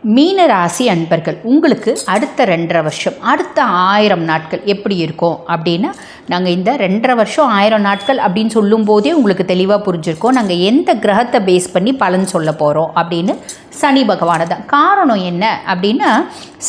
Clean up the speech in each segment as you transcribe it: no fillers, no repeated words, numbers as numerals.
மீன ராசி அன்பர்கள் உங்களுக்கு அடுத்த 2.5 வருஷம், அடுத்த 1000 நாட்கள் எப்படி இருக்கும் அப்படின்னா, நாங்கள் இந்த 2.5 வருஷம் 1000 நாட்கள் அப்படின்னு சொல்லும் போதே உங்களுக்கு தெளிவாக புரிஞ்சிருக்கோம். நாங்கள் எந்த கிரகத்தை பேஸ் பண்ணி பலன் சொல்ல போகிறோம் அப்படின்னு சனி பகவானை தான். காரணம் என்ன அப்படின்னா,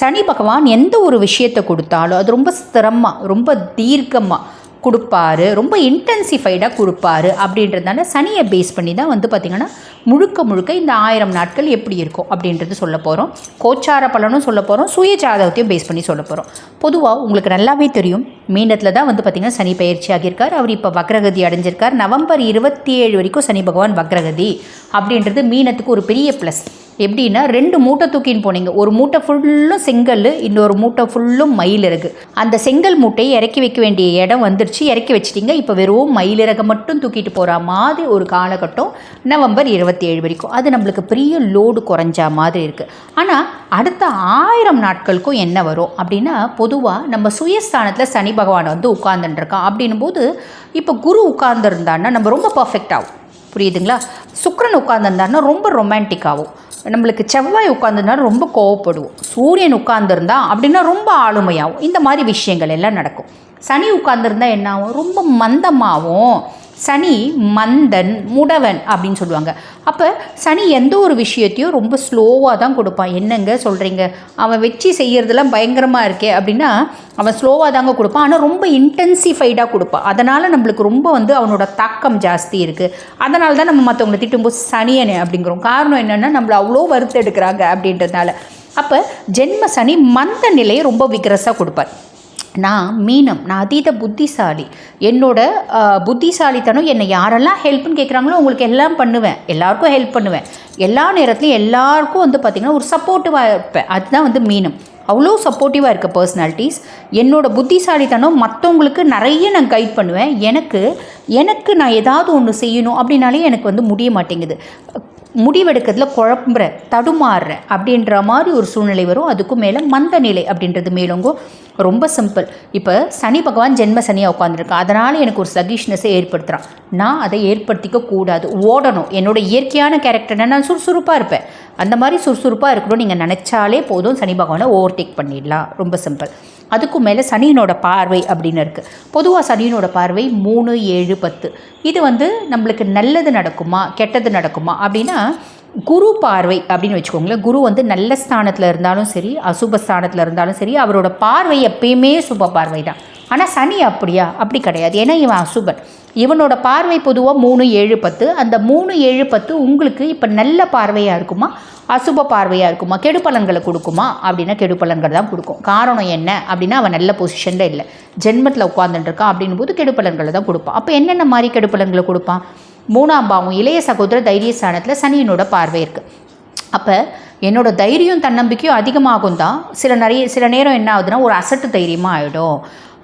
சனி பகவான் எந்த ஒரு விஷயத்தை கொடுத்தாலும் அது ரொம்ப ஸ்திரமாக, ரொம்ப தீர்க்கமாக கொடுப்பாரு, ரொம்ப இன்டென்சிஃபைடாக கொடுப்பாரு. அப்படின்றதுனால சனியை பேஸ் பண்ணி தான் பார்த்திங்கன்னா முழுக்க இந்த 1000 நாட்கள் எப்படி இருக்கும் அப்படின்றது சொல்ல போகிறோம். கோச்சார பலனும் சொல்ல போகிறோம், சுய ஜாதகத்தையும் பேஸ் பண்ணி சொல்ல போகிறோம். பொதுவாக உங்களுக்கு நல்லாவே தெரியும், மீனத்தில் தான் பார்த்திங்கன்னா சனி பயிற்சி ஆகியிருக்கார். அவர் இப்போ வக்ரகதி அடைஞ்சிருக்கார். நவம்பர் 27 வரைக்கும் சனி பகவான் வக்ரகதி அப்படின்றது மீனத்துக்கு ஒரு பெரிய ப்ளஸ். எப்படின்னா, 2 மூட்டை தூக்கின்னு போனீங்க. ஒரு மூட்டை ஃபுல்லும் செங்கல், இன்னொரு மூட்டை ஃபுல்லும் மயிலிறகு. அந்த செங்கல் மூட்டையை இறக்கி வைக்க வேண்டிய இடம் வந்துருச்சு, இறக்கி வச்சிட்டிங்க. இப்போ வெறும் மயிலிறகை மட்டும் தூக்கிட்டு போகிற மாதிரி ஒரு காலகட்டம் நவம்பர் 27 வரைக்கும். அது நம்மளுக்கு பெரிய லோடு குறைஞ்சா மாதிரி இருக்குது. ஆனால் அடுத்த 1000 நாட்களுக்கும் என்ன வரும் அப்படின்னா, பொதுவாக நம்ம சுயஸ்தானத்தில் சனி பகவான் உட்கார்ந்துட்டுருக்கான் அப்படின்னும் போது, இப்போ குரு உட்கார்ந்துருந்தான்னா நம்ம ரொம்ப பர்ஃபெக்ட் ஆகும். புரியுதுங்களா? சுக்கிரன் உட்கார்ந்துருந்தாருன்னா ரொம்ப ரொமான்டிக் ஆகும். நம்மளுக்கு செவ்வாய் உட்காந்துருந்தாலும் ரொம்ப கோவப்படுவோம். சூரியன் உட்கார்ந்துருந்தா அப்படின்னா ரொம்ப ஆளுமையாகும். இந்த மாதிரி விஷயங்கள் எல்லாம் நடக்கும். சனி உட்கார்ந்துருந்தா என்ன ஆகும்? ரொம்ப மந்தமாகவும். சனி மந்தன், முடவன் அப்படின்னு சொல்லுவாங்க. அப்போ சனி எந்த ஒரு விஷயத்தையும் ரொம்ப ஸ்லோவாக தான் கொடுப்பான். என்னங்க சொல்கிறீங்க, அவன் வச்சு செய்கிறதுலாம் பயங்கரமாக இருக்கே அப்படின்னா, அவன் ஸ்லோவாக தாங்க கொடுப்பான். ஆனால் ரொம்ப இன்டென்சிஃபைடாக கொடுப்பான். அதனால் நம்மளுக்கு ரொம்ப அவனோட தாக்கம் ஜாஸ்தி இருக்குது. அதனால தான் நம்ம மற்றவங்களை திட்டும்போது சனியனே அப்படிங்கிறோம். காரணம் என்னென்னா, நம்மளை அவ்வளோ வறுத்து எடுக்கிறாங்க அப்படின்றதுனால. அப்போ ஜென்ம சனி மந்த நிலையை ரொம்ப விக்ரஸாக கொடுப்பார். நான் மீனம், நான் அதீத புத்திசாலி. என்னோட புத்திசாலித்தனம் என்னை யாரெல்லாம் ஹெல்ப்னு கேட்குறாங்களோ உங்களுக்கு எல்லாம் பண்ணுவேன், எல்லாருக்கும் ஹெல்ப் பண்ணுவேன், எல்லா நேரத்துலையும் எல்லாருக்கும் பார்த்திங்கன்னா ஒரு சப்போர்ட்டிவாக இருப்பேன். அதுதான் மீனம். அவ்வளோ சப்போர்ட்டிவாக இருக்க பர்சனாலிட்டிஸ். என்னோடய புத்திசாலித்தனம் மற்றவங்களுக்கு நிறைய நான் கைட் பண்ணுவேன். எனக்கு நான் ஏதாவது ஒன்று செய்யணும் அப்படின்னாலே எனக்கு முடிய மாட்டேங்குது. முடிவெடுக்கிறதுல குழம்புறேன், தடுமாறுறேன் அப்படின்ற மாதிரி ஒரு சூழ்நிலை வரும். அதுக்கும் மேலே மந்த நிலை அப்படின்றது மேலோங்கும். ரொம்ப சிம்பிள். இப்போ சனி பகவான் ஜென்ம சனியாக உட்காந்துருக்கான். அதனால் எனக்கு ஒரு சகிஷ்னஸை ஏற்படுத்துகிறான். நான் அதை ஏற்படுத்திக்க கூடாது, ஓடணும். என்னோடய இயற்கையான கேரக்டர்னா நான் சுறுசுறுப்பாக இருப்பேன். அந்த மாதிரி சுறுசுறுப்பாக இருக்கணும் நீங்கள் நினச்சாலே போதும், சனி பகவானை ஓவர்டேக் பண்ணிடலாம். ரொம்ப சிம்பிள். அதுக்கும் மேலே சனியினோட பார்வை அப்படின்னு இருக்குது. பொதுவாக சனியினோட பார்வை 3, 7, 10. இது நம்மளுக்கு நல்லது நடக்குமா கெட்டது நடக்குமா அப்படின்னா, குரு பார்வை அப்படின்னு வச்சுக்கோங்களேன். குரு நல்ல ஸ்தானத்தில் இருந்தாலும் சரி, அசுப ஸ்தானத்தில் இருந்தாலும் சரி, அவரோட பார்வை எப்பயுமே சுப பார்வை தான். ஆனால் சனி அப்படியா? அப்படி கிடையாது. ஏன்னா இவன் அசுபன். இவனோட பார்வை பொதுவாக 3, 7, 10. அந்த 3, 7, 10 உங்களுக்கு இப்போ நல்ல பார்வையாக இருக்குமா, அசுப பார்வையாக இருக்குமா, கெடுபலன்களை கொடுக்குமா அப்படின்னா கெடுபலன்கள் தான் கொடுக்கும். காரணம் என்ன அப்படின்னா, அவன் நல்ல பொசிஷனில் இல்லை, ஜென்மத்தில் உட்காந்துட்டுருக்கான். அப்படின் போது கெடுபலன்களை தான் கொடுப்பான். அப்போ என்னென்ன மாதிரி கெடுபலன்களை கொடுப்பான்? 3ஆம் பாவம் இளைய சகோதர தைரியஸ்தானத்தில் சனியினோட பார்வை இருக்குது. அப்போ என்னோடய தைரியம் தன்னம்பிக்கையும் அதிகமாகும் தான். சில நேரம் என்ன ஆகுதுன்னா, ஒரு அசட்டு தைரியமாக ஆகிடும்.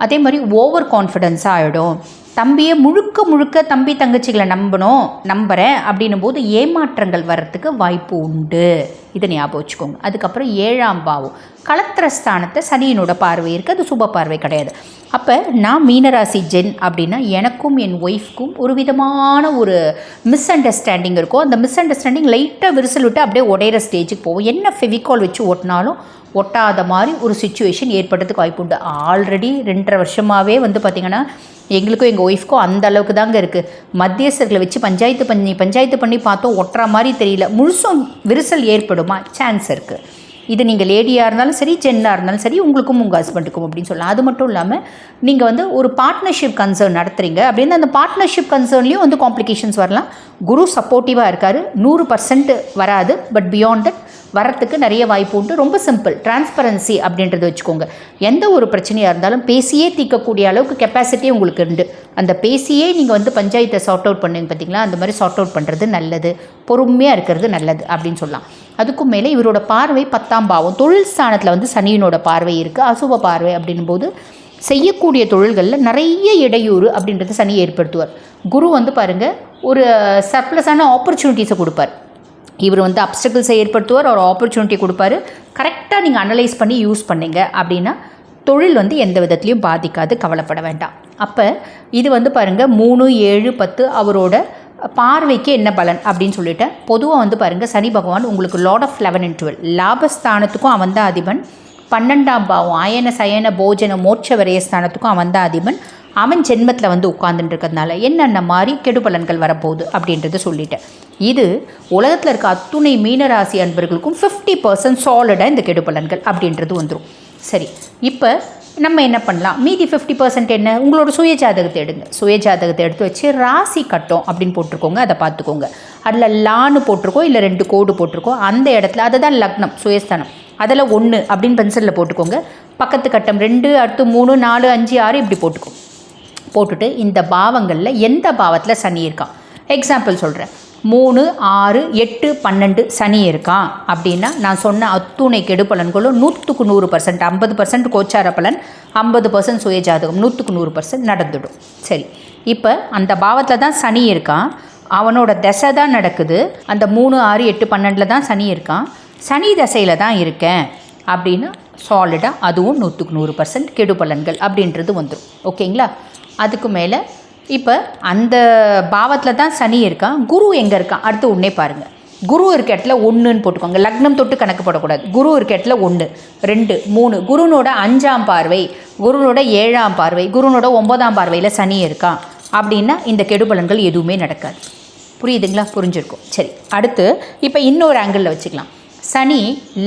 அதே மாதிரி ஓவர் கான்ஃபிடென்ஸாக ஆகிடும். தம்பியை முழுக்க தம்பி தங்கச்சிகளை நம்புகிறேன் அப்படின்னும் போது ஏமாற்றங்கள் வர்றதுக்கு வாய்ப்பு உண்டு. இதை ஞாபகம் வச்சுக்கோங்க. அதுக்கப்புறம் 7ஆம் பாவம் களத்திரஸ்தானத்தை சனியினோட பார்வை இருக்குது. அது சுப பார்வை கிடையாது. அப்போ நான் மீனராசி ஜென் அப்படின்னா, எனக்கும் என் ஒய்ஃப்க்கும் ஒரு விதமான ஒரு மிஸ் அண்டர்ஸ்டாண்டிங் இருக்கும். அந்த மிஸ் அண்டர்ஸ்டாண்டிங் லைட்டாக விரிசல் விட்டு அப்படியே உடையிற ஸ்டேஜுக்கு போகும். என்ன ஃபெவிகால் வச்சு ஓட்டினாலும் ஒட்டாத மாதிரி ஒரு சிச்சுவேஷன் ஏற்படுறதுக்கு வாய்ப்பு உண்டு. ஆல்ரெடி 2.5 வருஷமாகவே பார்த்திங்கன்னா எங்களுக்கும் எங்கள் ஒய்ஃப்க்கும் அந்த அளவுக்கு தாங்க இருக்குது. மத்தியஸ்தர்களை வச்சு பஞ்சாயத்து பண்ணி பார்த்தோம், ஒட்டுற மாதிரி தெரியல. முழுசும் விரிசல் ஏற்படுமா? சான்ஸ் இருக்குது. இது நீங்கள் லேடியாக இருந்தாலும் சரி, ஜென்னாக இருந்தாலும் சரி, உங்களுக்கும் உங்கள் ஹஸ்பண்டுக்கும் அப்படின்னு சொல்லலாம். அது மட்டும் இல்லாமல் நீங்கள் ஒரு பார்ட்னர்ஷிப் கன்சர்ன் நடத்துகிறீங்க அப்படின்னா, அந்த பார்ட்னர்ஷிப் கன்சர்ன்லேயும் காம்ப்ளிகேஷன்ஸ் வரலாம். குரு சப்போர்ட்டிவாக இருக்கார். 100% வராது, பட் பியாண்ட் தட் வரத்துக்கு நிறைய வாய்ப்பு உண்டு. ரொம்ப சிம்பிள். டிரான்ஸ்பரன்சி அப்படின்றத வச்சுக்கோங்க. எந்த ஒரு பிரச்சனையாக இருந்தாலும் பேசியே தீர்க்கக்கூடிய அளவுக்கு கெப்பாசிட்டி உங்களுக்கு உண்டு. அந்த பேசியே நீங்கள் பஞ்சாயத்தை சார்ட் அவுட் பண்ணுங்க பார்த்தீங்களா, அந்த மாதிரி சார்ட் அவுட் பண்ணுறது நல்லது, பொறுமையாக இருக்கிறது நல்லது அப்படின்னு சொல்லலாம். அதுக்கும் மேலே இவரோட பார்வை 10ஆம் பாவம் தொழில் ஸ்தானத்தில் சனியினோட பார்வை இருக்குது. அசுப பார்வை அப்படின்னும் போது செய்யக்கூடிய தொழில்களில் நிறைய இடையூறு அப்படின்றது சனி ஏற்படுத்துவார். குரு பாருங்கள், ஒரு சர்ப்ளஸான ஆப்பர்ச்சுனிட்டிஸை கொடுப்பார். இவர் அப்டக்கிள்ஸை ஏற்படுத்துவார், ஒரு ஆப்பர்ச்சுனிட்டி கொடுப்பாரு. கரெக்டாக நீங்கள் அனலைஸ் பண்ணி யூஸ் பண்ணிங்க அப்படின்னா தொழில் எந்த விதத்துலையும் பாதிக்காது, கவலைப்பட வேண்டாம். அப்போ இது பாருங்கள் 3, 7, 10 அவரோட பார்வைக்கு என்ன பலன் அப்படின்னு சொல்லிட்டேன். பொதுவாக வந்து பாருங்கள், சனி பகவான் உங்களுக்கு லார்ட் ஆஃப் 11 and 12 லாபஸ்தானத்துக்கும் அவன் தான் அதிபன். 12ஆம் பாவம் அயன சயன போஜன மோட்ச விரயஸ்தானத்துக்கும் அவன் தான் அதிபன். அவன் ஜென்மத்தில் வந்து உட்கார்ந்துட்டு இருக்கிறதுனால என்னென்ன மாதிரி கெடு பலன்கள் வரப்போகுது அப்படின்றத சொல்லிட்டேன். இது உலகத்தில் இருக்க அத்துணை மீனராசி அன்பர்களுக்கும் 50% சாலிடாக இந்த கெடு பலன்கள் அப்படின்றது வந்துடும். சரி, இப்போ நம்ம என்ன பண்ணலாம்? மீதி 50% என்ன? உங்களோட சுயஜாதகத்தை எடுங்க. சுயஜாதகத்தை எடுத்து வச்சு ராசி கட்டம் அப்படின்னு போட்டிருக்கோங்க, அதை பார்த்துக்கோங்க. அதில் லான்னு போட்டிருக்கோம், இல்லை 2 கோடு போட்டிருக்கோம். அந்த இடத்துல அதை தான் லக்னம் சுயஸ்தானம், அதில் 1 அப்படின்னு பென்சிலில் போட்டுக்கோங்க. பக்கத்து கட்டம் 2, அடுத்து 3, 4, 5, 6 இப்படி போட்டுட்டு இந்த பாவங்களில் எந்த பாவத்தில் சனி இருக்கான், எக்ஸாம்பிள் சொல்கிறேன், 3, 6, 8, 12 சனி இருக்கான் அப்படின்னா நான் சொன்ன அத்துணை கெடு பலன்களும் 100க்கு 100%, 50% கோச்சார பலன், 50% சுயஜாதகம், 100க்கு 100% நடந்துடும். சரி, இப்போ அந்த பாவத்தில் தான் சனி இருக்கான், அவனோட தசை தான் நடக்குது. அந்த 3, 6, 8, 12 தான் சனி இருக்கான். சனி தசையில் தான் இருக்கேன் அப்படின்னா சாலிடாக அதுவும் 100க்கு 100% கெடு பலன்கள் அப்படின்றது வந்துடும். ஓகேங்களா? அதுக்கு மேலே இப்போ அந்த பாவத்தில் தான் சனி இருக்கான். குரு எங்கே இருக்கான் அடுத்து உடனே பாருங்கள். குரு இருக்க இடத்துல 1ன்னு போட்டுக்கோங்க. லக்னம் தொட்டு கணக்கு போடக்கூடாது. குரு இருக்க இடத்துல 1, 2, 3. குருனோட 5ஆம் பார்வை, குருனோட 7ஆம் பார்வை, குருனோட 9ஆம் பார்வையில் சனி இருக்கான் அப்படின்னா இந்த கெடுபலன்கள் எதுவுமே நடக்காது. புரியுதுங்களா? புரிஞ்சிருக்கும். சரி, அடுத்து இப்போ இன்னொரு ஆங்கிளில் வச்சுக்கலாம். சனி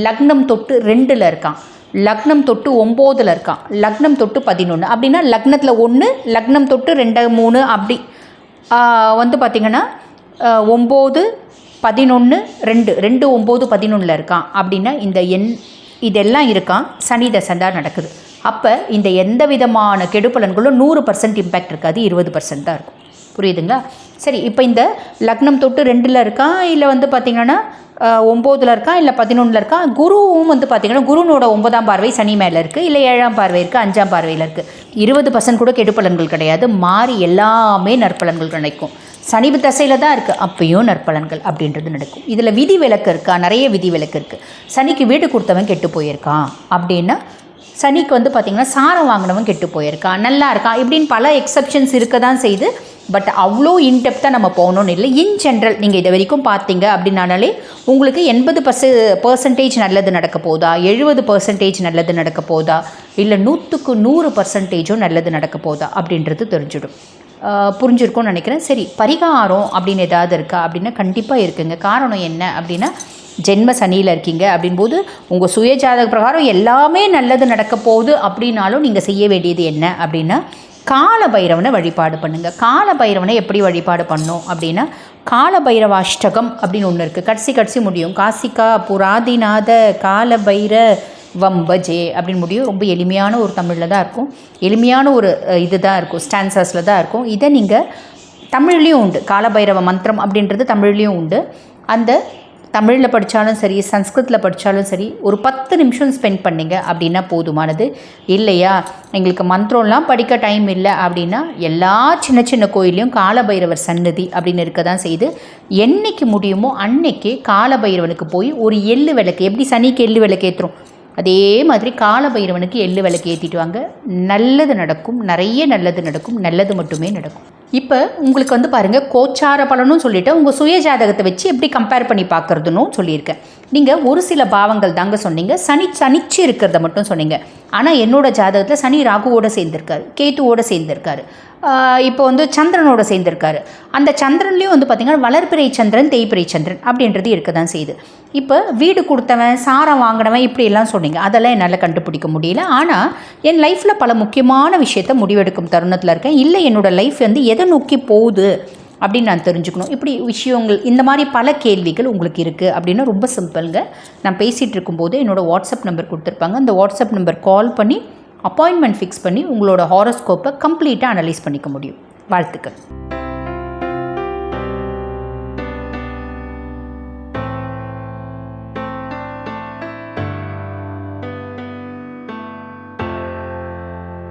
லக்னம் தொட்டு 2ல் இருக்கான், லக்னம் தொட்டு 9ல் இருக்கான், லக்னம் தொட்டு 11 அப்படின்னா லக்னத்தில் 1, லக்னம் தொட்டு 2, 3 அப்படி வந்து பார்த்திங்கன்னா 9, 11, 2, 9, 11 இருக்கான் அப்படின்னா இந்த இதெல்லாம் இருக்கான். சனி தசை நடக்குது. அப்போ இந்த எந்த விதமான கெடுபலன்களும் 100% இம்பேக்ட் இருக்காது, 20% தான் இருக்கும். புரியுதுங்களா? சரி, இப்போ இந்த லக்னம் தொட்டு 2ல் இருக்கான், இல்லை வந்து பார்த்திங்கன்னா 9ல் இருக்கான், இல்லை 11ல் இருக்கான். குருவும் வந்து பார்த்திங்கன்னா குருனோட 9ஆம் பார்வை சனி மேலே இருக்குது, இல்லை 7ஆம் பார்வை இருக்குது, 5ஆம் பார்வையில் இருக்குது. 20% கூட கெடுபலன்கள் கிடையாது, மாறி எல்லாமே நற்பலன்கள் கிடைக்கும். சனி தசையில் தான் இருக்குது, அப்பயும் நற்பலன்கள் அப்படின்றது நடக்கும். இதில் விதி விலக்கு இருக்கா? நிறைய விதி விலக்கு இருக்குது. சனிக்கு வீடு கொடுத்தவன் கெட்டு போயிருக்கான் அப்படின்னா, சனிக்கு வந்து பார்த்திங்கன்னா சாரம் வாங்கினவன் கெட்டு போயிருக்கான், நல்லா இருக்கான், இப்படின்னு பல எக்ஸப்ஷன்ஸ் இருக்க தான் செய்து. பட் அவ்வளோ இன்டெப்த்தாக நம்ம போகணுன்னு இல்லை. இன் ஜென்ரல் நீங்கள் இதை வரைக்கும் பார்த்தீங்க அப்படின்னாலே உங்களுக்கு 80% நல்லது நடக்க போதா, 70% நல்லது நடக்க போதா, இல்லை 100க்கு 100% நல்லது நடக்க போதா அப்படின்றது தெரிஞ்சிடும். புரிஞ்சிருக்கும்னு நினைக்கிறேன். சரி, பரிகாரம் அப்படின்னு ஏதாவது இருக்கா அப்படின்னா கண்டிப்பாக இருக்குங்க. காரணம் என்ன அப்படின்னா, ஜென்ம சனியில் இருக்கீங்க அப்படின்போது உங்கள் சுயஜாதக பிரகாரம் எல்லாமே நல்லது நடக்க போகுது அப்படின்னாலும் நீங்கள் செய்ய வேண்டியது என்ன அப்படின்னா, கால பைரவனை வழிபாடு பண்ணுங்கள். கால பைரவனை எப்படி வழிபாடு பண்ணோம் அப்படின்னா, கால பைரவாஷ்டகம் அப்படின்னு ஒன்று இருக்குது. கடைசி முடியும். காசிகா புராதிநாத கால பைர வம்பஜே அப்படின்னு முடியும். ரொம்ப எளிமையான ஒரு தமிழில் தான் இருக்கும், எளிமையான ஒரு இது தான் இருக்கும், ஸ்டான்சஸில் தான் இருக்கும். இதை நீங்கள் தமிழ்லேயும் உண்டு, காலபைரவ மந்திரம் அப்படின்றது தமிழ்லேயும் உண்டு. அந்த தமிழில் படித்தாலும் சரி, சன்ஸ்கிருத்தில் படித்தாலும் சரி, ஒரு 10 நிமிஷம் ஸ்பெண்ட் பண்ணிங்க அப்படின்னா போதுமானது. இல்லையா, எங்களுக்கு மந்திரம்லாம் படிக்க டைம் இல்லை அப்படின்னா எல்லா சின்ன கோயிலையும் காலபைரவர் சன்னதி அப்படின்னு இருக்க தான் செய்து, என்னைக்கு முடியுமோ அன்னைக்கு காலபைரவனுக்கு போய் ஒரு எள்ளு விளக்கு, எப்படி சனிக்கு எள்ளு விளக்கு ஏற்றுறோம் அதே மாதிரி காலபைரவனுக்கு எள்ளு விளக்கு ஏற்றிட்டு வாங்க. நல்லது நடக்கும், நிறைய நல்லது நடக்கும், நல்லது மட்டுமே நடக்கும். இப்போ உங்களுக்கு வந்து பாருங்கள், கோச்சார பலனும் சொல்லிவிட்டு உங்கள் சுய ஜாதகத்தை வச்சு எப்படி கம்பேர் பண்ணி பார்க்குறதுன்னு சொல்லியிருக்கேன். நீங்கள் ஒரு சில பாவங்கள் தாங்க சொன்னீங்க, சனிச்சு இருக்கிறத மட்டும் சொன்னீங்க. ஆனால் என்னோடய ஜாதகத்தில் சனி ராகுவோடு சேர்ந்திருக்காரு, கேத்துவோடு சேர்ந்திருக்காரு, இப்போ வந்து சந்திரனோட சேர்ந்திருக்காரு. அந்த சந்திரன்லேயும் வந்து பார்த்திங்கன்னா வளர்பிறை சந்திரன், தேய்பிறை சந்திரன் அப்படின்றது இருக்க தான் செய்யுது. இப்போ வீடு கொடுத்தவன், சாரம் வாங்கினவன் இப்படியெல்லாம் சொன்னீங்க, அதெல்லாம் என்னால் கண்டுபிடிக்க முடியல. ஆனால் என் லைஃப்பில் பல முக்கியமான விஷயத்தை முடிவெடுக்கும் தருணத்தில் இருக்கேன். இல்லை, என்னோடய லைஃப் வந்து எதை நோக்கி போகுது அப்படின்னு நான் தெரிஞ்சுக்கணும். இப்படி விஷயங்கள், இந்த மாதிரி பல கேள்விகள் உங்களுக்கு இருக்குது அப்படின்னா ரொம்ப சிம்பிளுங்க. நான் பேசிகிட்டு இருக்கும்போது என்னோடய வாட்ஸ்அப் நம்பர் கொடுத்துருப்பாங்க. அந்த வாட்ஸ்அப் நம்பர் கால் பண்ணி அப்பாயின்மெண்ட் ஃபிக்ஸ் பண்ணி உங்களோட ஹாரோஸ்கோப்பை கம்ப்ளீட்டாக அனலைஸ் பண்ணிக்க முடியும். வாழ்த்துக்கள்.